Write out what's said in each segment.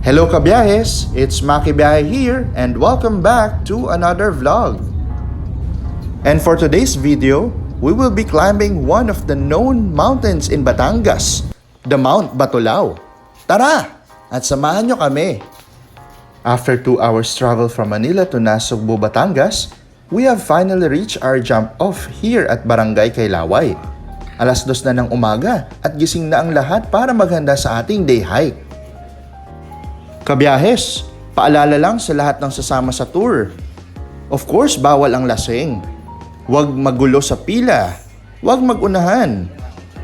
Hello kabiyahes, it's Maki Biyahe here and welcome back to another vlog. And for today's video, we will be climbing one of the known mountains in Batangas, the Mount Batulao. Tara! At samahan nyo kami. After 2 hours travel from Manila to Nasugbu, Batangas, we have finally reached our jump off here at Barangay Kailaway. Alas 2 na ng umaga at gising na ang lahat para maghanda sa ating day hike. Kabiyahes, paalala lang sa lahat ng sasama sa tour. Of course, bawal ang lasing. Huwag magulo sa pila, huwag magunahan,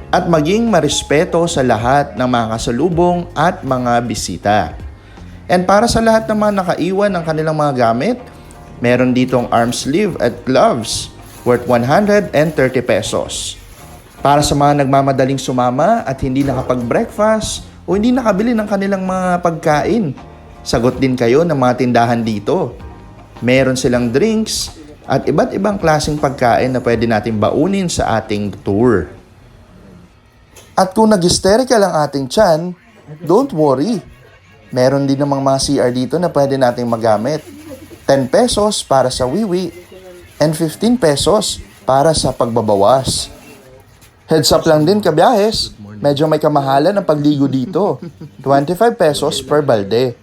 at maging marespeto sa lahat ng mga kasalubong at mga bisita. And para sa lahat ng mga nakaiwan ng kanilang mga gamit, meron ditong arm sleeve at gloves worth 130 pesos. Para sa mga nagmamadaling sumama at hindi nakapag-breakfast, o hindi nakabili ng kanilang mga pagkain, sagot din kayo ng mga tindahan dito. Meron silang drinks at iba't ibang klaseng pagkain na pwede natin baunin sa ating tour. At kung nag-hysterical ang ating tiyan, don't worry. Meron din namang mga CR dito na pwede nating magamit. 10 pesos para sa wiwi and 15 pesos para sa pagbabawas. Heads up lang din kabiyahes, medyo may kamahalan ang pagligo dito. 25 pesos per balde.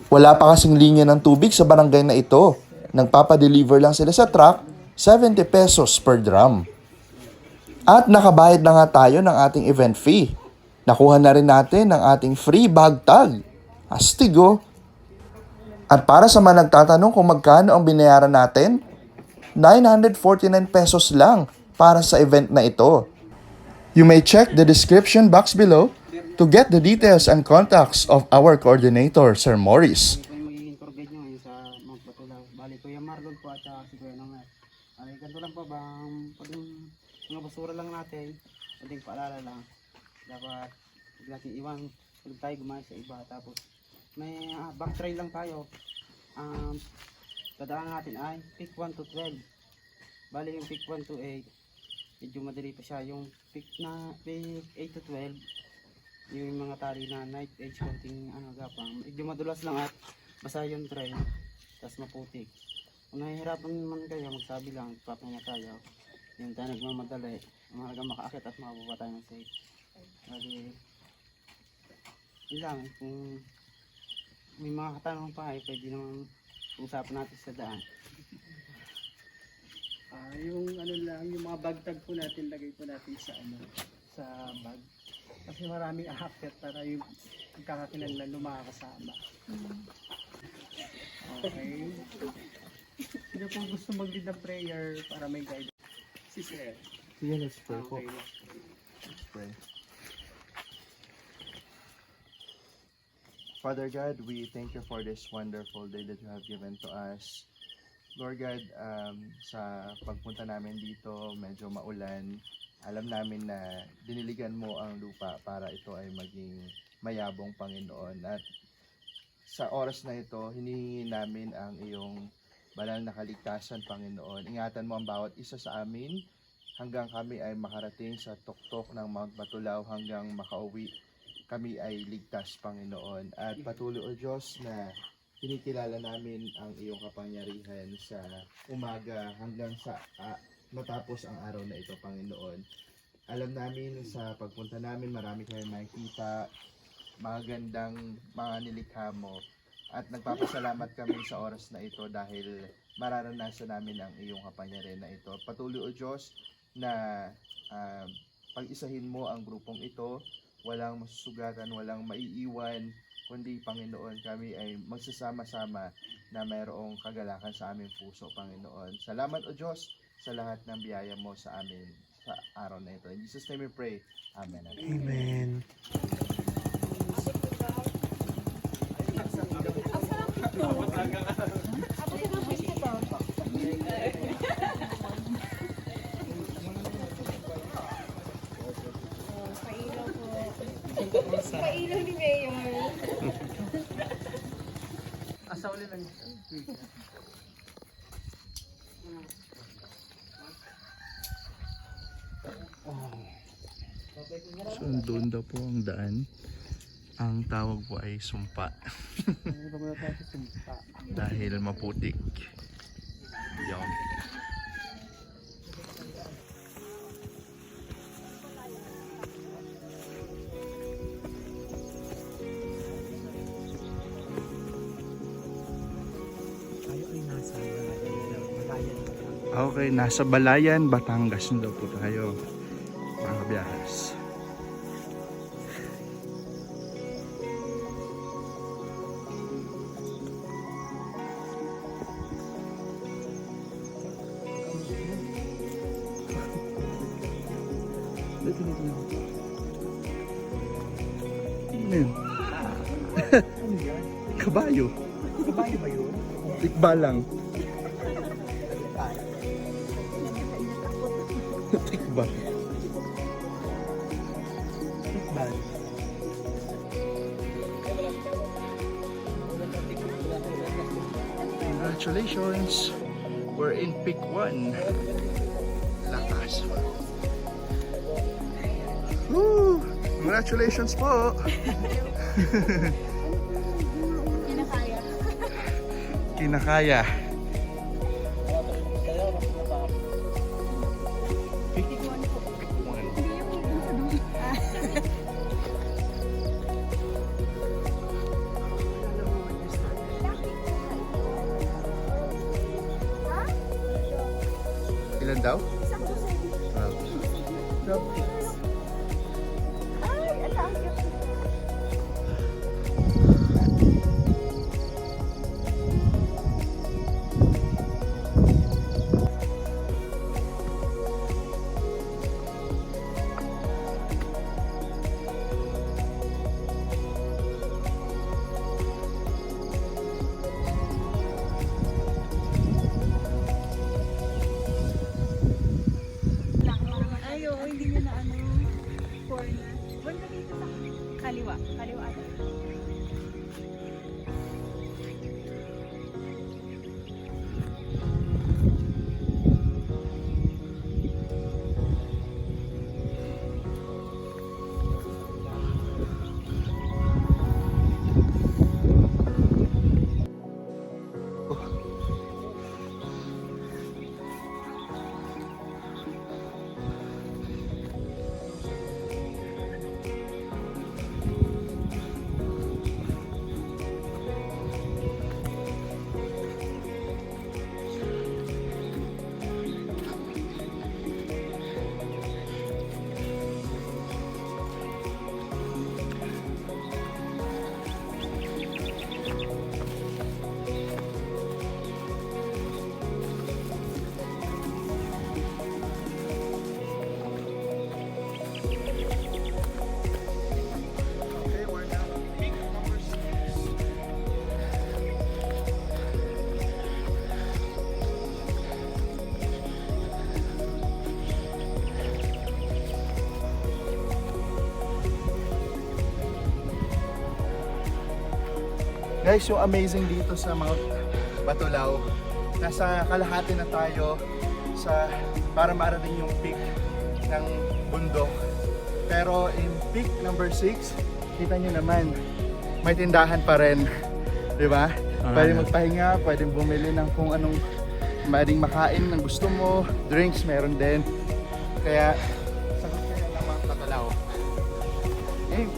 Wala pa kasing linya ng tubig sa barangay na ito. Nagpapadeliver lang sila sa truck, 70 pesos per drum. At nakabayad na nga tayo ng ating event fee. Nakuha na rin natin ang ating free bag tag. Astigo. At para sa mga nagtatanong kung magkano ang binayaran natin, 949 pesos lang para sa event na ito. You may check the description box below to get the details and contacts of our coordinator, Sir Morris. Ito yung magiging tour guide nyo ngayon sa Mount Batulao. Bali, Kuya Marlon po at si Kuya Nonger. Ganito lang po ba, pag mga basura lang natin, pwedeng paalala lang. Dapat huwag natin iwan, huwag tayo gumaya sa iba. Tapos may back trail lang tayo. Dadaan natin ay pick 1 to 12. Bali yung pick 1 to 8, medyo madali pa siya. Yung pick 8 to 12, yung mga tali na night edge konting gapang, medyo madulas lang at basa yung trail, tapos maputik. Kung nahihirapan naman kayo, magsabi lang, papahinga tayo. Yung tayo nagmamadali, mahalaga makaakit at makababa tayo ng safe. Kasi yun lang, kung may mga katanong pa ay pwede naman usapan natin sa daan. Yung lang, yung mga bag tag po natin, lagay po natin sa sa bag. Kasi maraming ahakit para yung pagkakakilanlan ng mga kasama. Okay. Sino po gusto mag-lead ng prayer para may guidance? Si Sir. Sige, let's pray po. Okay. Let's pray. Father God, we thank you for this wonderful day that you have given to us. Lord God, sa pagpunta namin dito, medyo maulan. Alam namin na diniligan mo ang lupa para ito ay maging mayabong, Panginoon. At sa oras na ito, hinihingi namin ang iyong banal na kaligtasan, Panginoon. Ingatan mo ang bawat isa sa amin hanggang kami ay makarating sa tuktok ng Mount Batulao, hanggang makauwi kami ay ligtas, Panginoon. At patuloy, O Diyos, na kinikilala namin ang iyong kapangyarihan sa umaga hanggang sa matapos ang araw na ito, Panginoon. Alam namin sa pagpunta namin, marami kayong makikita, magandang mga nilikha mo. At nagpapasalamat kami sa oras na ito dahil mararanasan namin ang iyong kapangyarihan na ito. Patuloy, O Diyos, na pag-isahin mo ang grupong ito, walang masusugatan, walang maiiwan, kundi Panginoon, kami ay magsasama-sama na mayroong kagalakan sa aming puso, Panginoon. Salamat, O Diyos, sa lahat ng biyaya mo sa amin sa araw na ito. In Jesus' name we pray. Amen. Amen. Pailaw ni Mayor. Asa ulit lang. So, doon daw po ang daan. Ang tawag po ay sumpa. Ano ba muna tayo sa sumpa? Dahil maputik. Yan. Tayo ay nasa Balayan. Okay, nasa Balayan, Batangas na daw po tayo. Mga kabiyahas. Ano yun? Ano yan? Kabayo. Kabayo ba yun? Tikbalang. Tikba. Tikbal. Congratulations! We're in peak 1. Lakas. Woo! Congratulations po! Kinakaya. Kinakaya. Peak 1. Hindi yung dun sa dulo. Ilan daw? Sakto sa Ay, ang taas. Ay, oo, hindi nyo na ano, corner. Banda dito sa kaliwa. Kaliwa ata. Okay, we're now peak number 6. Guys, yung amazing dito sa Mount Batulao, nasa kalahati na tayo para marating yung peak ng bundok. Pero in peak number 6, kita nyo naman, may tindahan pa rin. Di ba? Pwede magpahinga, pwede bumili ng kung anong pwedeng makain ng gusto mo, drinks meron din. Kaya, sagot kayo ng Mount Batulao. Eh,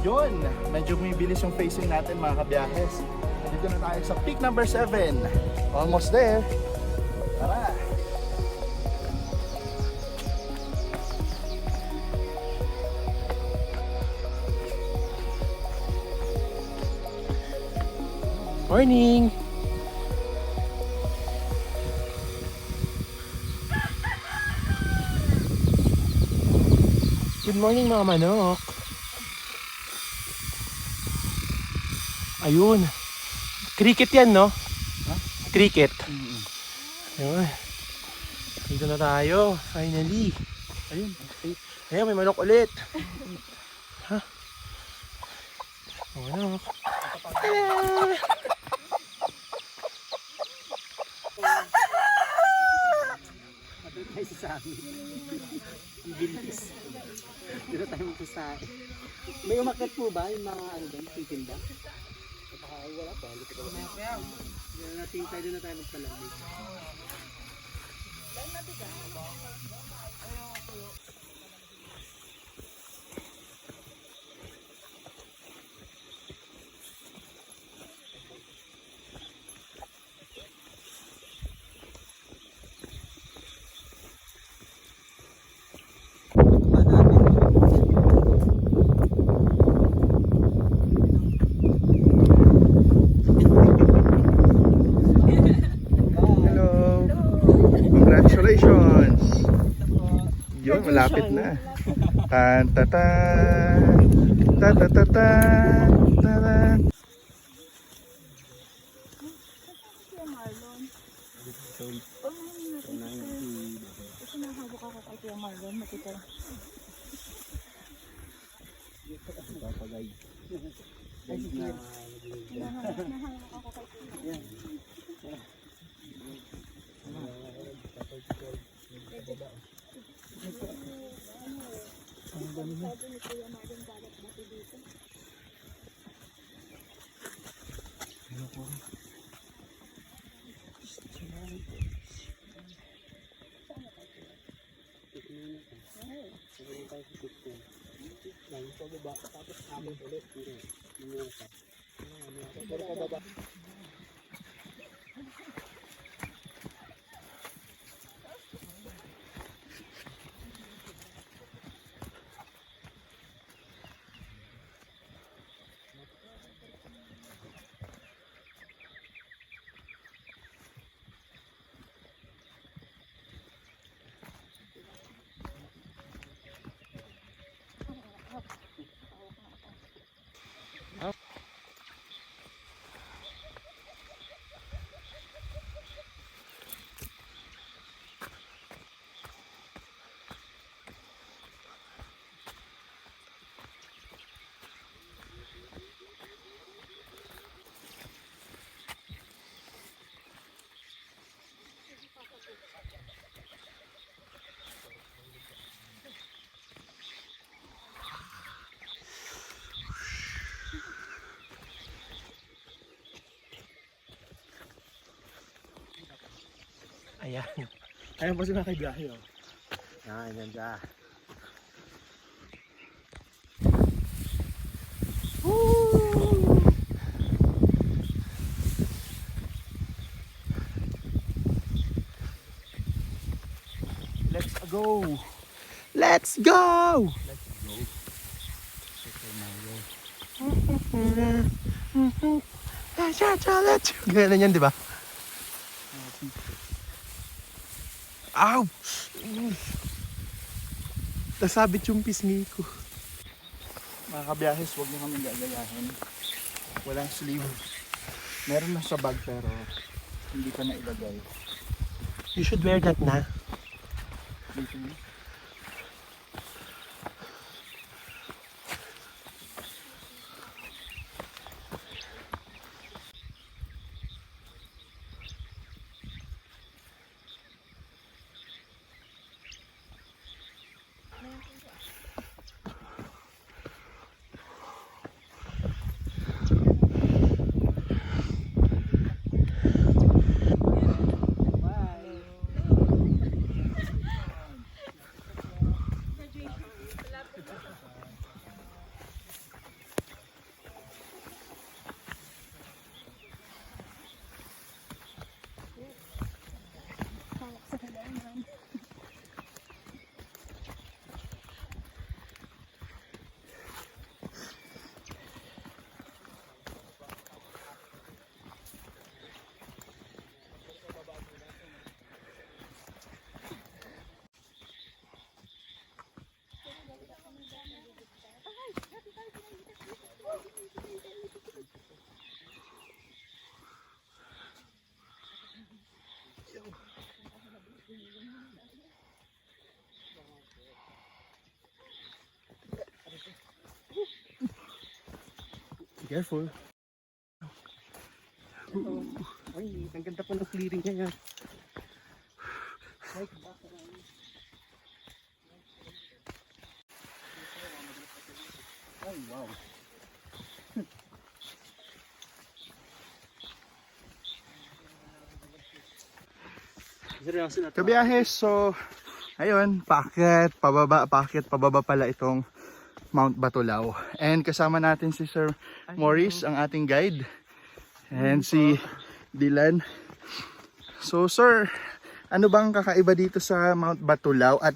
yun, medyo bumibilis yung facing natin mga kabiyahes. Nandito na tayo sa peak number 7. Almost there. Tara! Morning! Good morning mga manok! Ayun! Cricket yan, no? Cricket. Ayun. Dito na tayo, finally. Ayun. Ayun, may manok ulit. Ha? Oh, manok. sa amin. Ang bilis. Hindi na tayo magsasabi. May umakyat po ba yung mga ano doon, titinda? Baka wala pa. Nating tayo na tayo magpalamig. Hello! Congratulations! Yun, malapit na. Tan ta ta ta ta ta ta ta ta. Kuya Marlon. Kasi nahawak ako kay Kuya Marlon. Makita. Nahawak ako kay Kuya. Sabi ni Kuya Marlon balat dati dito. Ayan. Ayan po sila kay biyahe. Ayan, ganda. Let's go! Let's go! Let's go! Ganyan yan, di ba? Ow! Nasabit yung pisngi ko. Mga kabiyahes, huwag niyo kami gagayahin. Walang sleeve. Meron na sa bag pero hindi pa na ilagay. You should wear that na. Dito na. Careful. Ay, ang ganda po ng clearing niya yan. Wow. Seryoso na to. Kabiyahe, so ayun, paakyat, pababa pala itong Mount Batulao. And kasama natin si Sir Maurice, ang ating guide. And si Dylan. So sir, ano bang kakaiba dito sa Mount Batulao at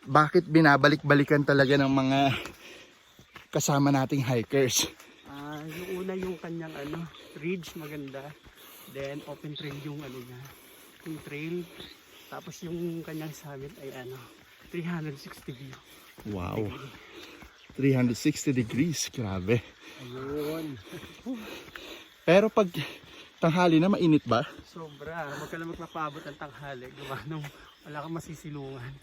bakit binabalik-balikan talaga ng mga kasama nating hikers? Yung una yung kanyang ridge maganda. Then open trail yung niya. Yung trail. Tapos yung kanyang summit ay 360 view. Wow. 360 degrees, grabe. Ayun. Pero pag tanghali na, mainit ba? Sobra. Huwag ka lang magpapaabot ng tanghali. Gawa nung wala kang masisilungan.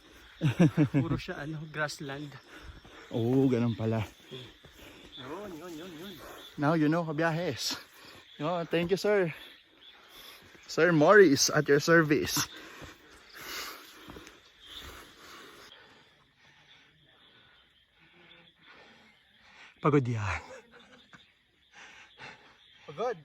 Puro siya grassland. Oo, ganun pala. Yun. Now you know, kabiyahes. Oh, thank you, sir. Sir Maurice, at your service. Pagod yan. Pagod.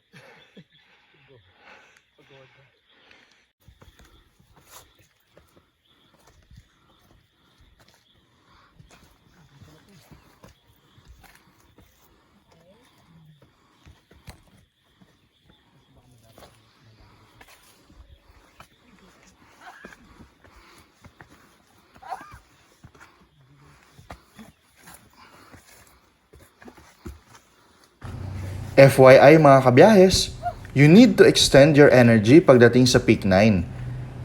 FYI mga kabiyahes, you need to extend your energy pagdating sa Peak 9.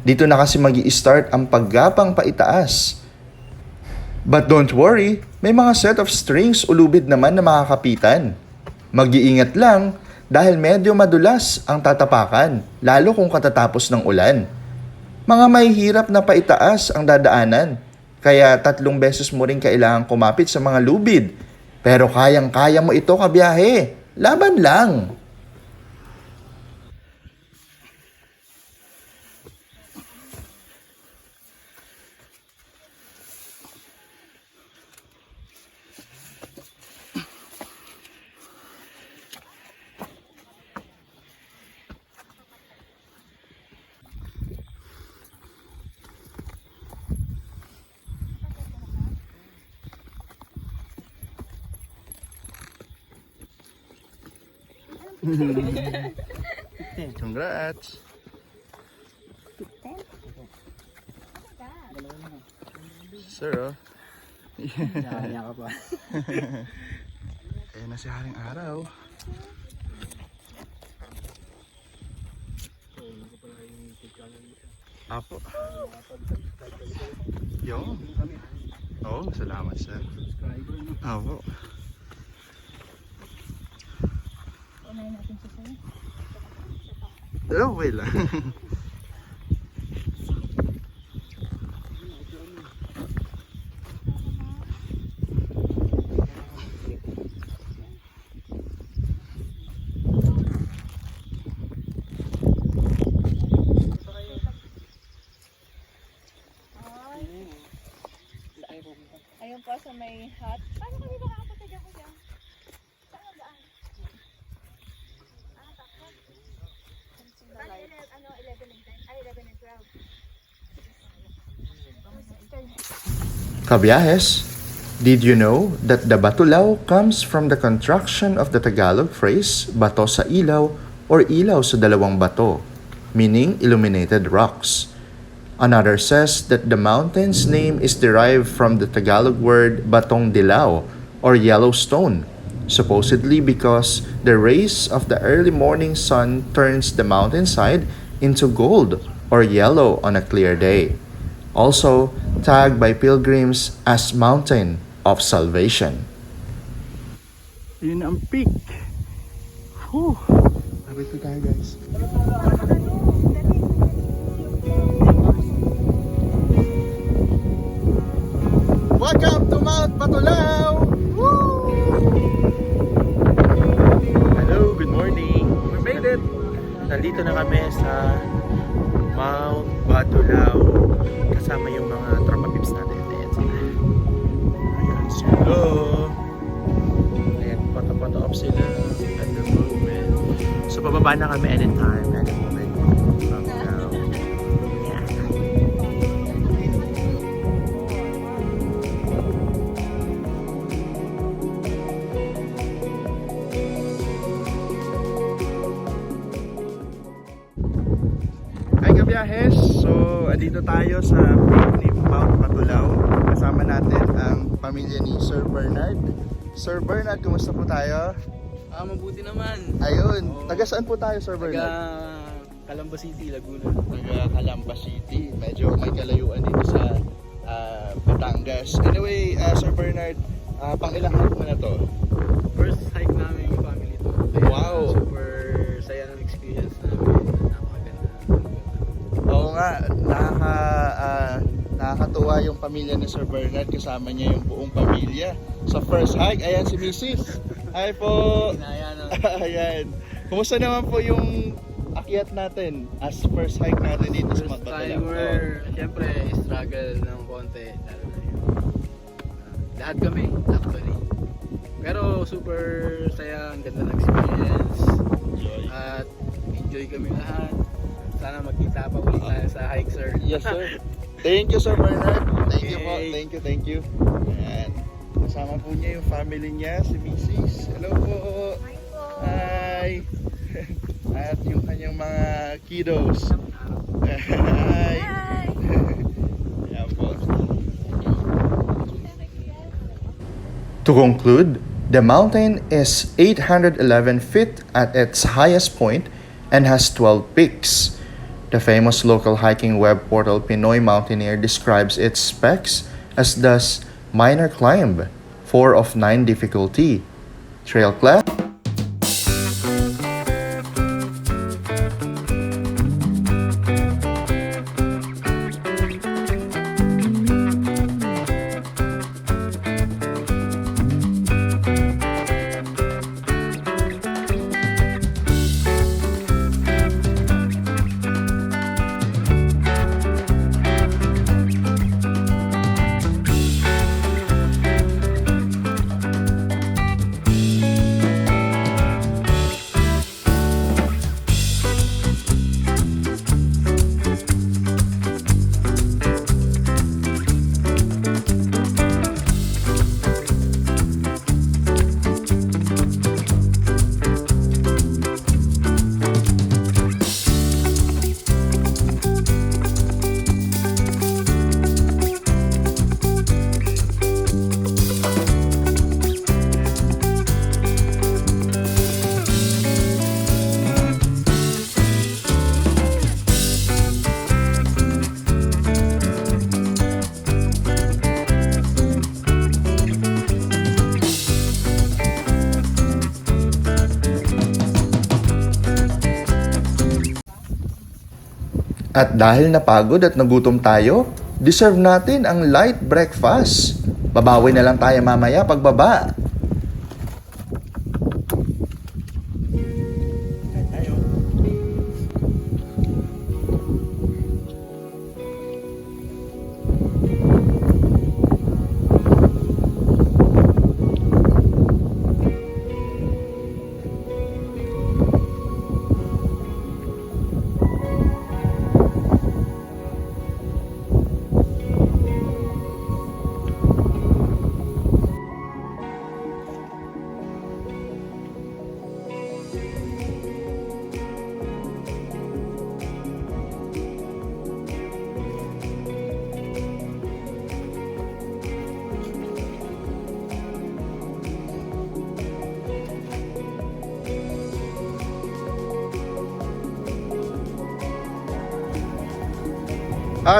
Dito na kasi magi-start ang paggapang paitaas. But don't worry, may mga set of strings ulubid naman na makakapitan. Mag-iingat lang dahil medyo madulas ang tatapakan, lalo kung katatapos ng ulan. Mga mahihirap na paitaas ang dadaanan, kaya 3 beses mo rin kailangang kumapit sa mga lubid. Pero kayang-kaya mo ito kabiyahe. Laban lang. Congrats. Sir, oh. Kaya ka pa. Ayan na si Haring Araw. Apo. Yo. Oh, salamat sir. Apo. Unahin natin siya sa'yo. Okay lang. Ayun po sa may hut. Paano kami makakapunta dyan ko dyan? Saan ang daan? Takot. Paano 11 and 10? Ay, 11 and 12. Kabiyahes, did you know that the Batulao comes from the contraction of the Tagalog phrase bato sa ilaw or ilaw sa dalawang bato, meaning illuminated rocks? Another says that the mountain's name is derived from the Tagalog word batong dilaw or yellow stone, supposedly because the rays of the early morning sun turns the mountainside into gold or yellow on a clear day. Also tagged by pilgrims as Mountain of Salvation. Yun ang peak. Whew. Lapit po tayo guys. Welcome to Mount Batulao! Woo! Hello, good morning. We made it. Nandito na kami sa Mount Batulao kasama yung mga tropa pips natin. Ayan sila. Ayan sila. So, bababa na kami anytime, any moment from now. Yeah. Hi kabiyahes! So, andito tayo sa peak ni Mount Batulaw. Kasama natin ang pamilya ni Sir Bernard. Sir Bernard, kumusta po tayo? Mabuti naman. Ayun, taga saan po tayo, Sir Bernard? Calamba City, Laguna. Taga Calamba City. Medyo may kalayuan dito sa Batangas. Anyway, Sir Bernard, pang ilang hike mo na to? First hike namin yung family to. Wow! Super saya ng experience namin. Napakaganda. Oo nga, nakakatuwa yung pamilya ni Sir Bernard, kasama niya yung buong pamilya. Sa first hike, ayan si Mrs. Hi po! Kinaya na. Ayan. Kumusta naman po yung akyat natin as first hike natin dito sa Mount First Batulaw? timer, syempre struggle ng konti. Lalo na yun. Lahat kami, actually. Pero super saya, ang ganda ng experience. At enjoy kami lahat. Sana magkita pa ulit tayo sa hike, sir. Yes, sir. Thank you, Sir Bernard. Thank you po. Okay. Thank you. Ayan. Kasama po niya yung family niya, si Mrs. Hello po. Hi. At yung kanyang mga kiddos. Hi. Ayan po. To conclude, the mountain is 811 feet at its highest point and has 12 peaks. The famous local hiking web portal Pinoy Mountaineer describes its specs as thus minor climb, 4 of 9 difficulty, trail class. At dahil napagod at nagutom tayo, deserve natin ang light breakfast. Babawi na lang tayo mamaya pagbaba.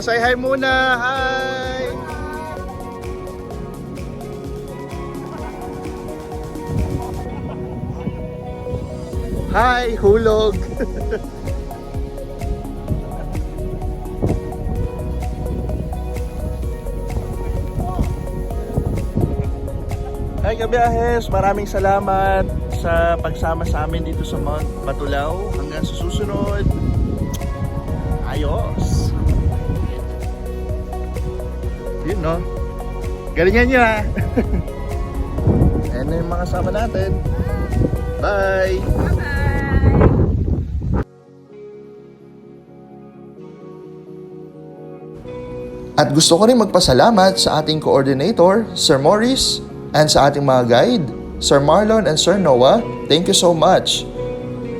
Say hi muna. Hi. Hi, hulog. Hi kabiyahes, maraming salamat sa pagsama sa amin dito sa Mount Batulaw. Hanggang sa susunod. Ayos. Yun no. Galingan nyo ha. Ayan na yung mga kasama natin. Bye. Bye-bye! At gusto ko rin magpasalamat sa ating coordinator, Sir Morris, and sa ating mga guide, Sir Marlon and Sir Noah. Thank you so much.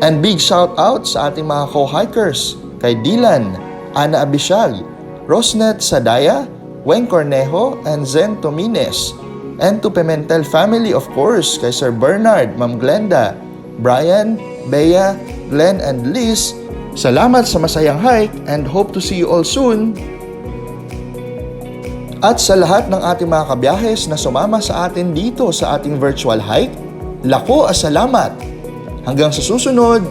And big shout out sa ating mga co-hikers, kay Dylan, Ana Abishag, Rosnet Sadaya, Weng Cornejo, and Zen Tomines. And to Pimentel family, of course, kay Sir Bernard, Ma'am Glenda, Brian, Bea, Glenn, and Liz. Salamat sa masayang hike and hope to see you all soon. At sa lahat ng ating mga kabiyahes na sumama sa atin dito sa ating virtual hike, lako salamat! Hanggang sa susunod,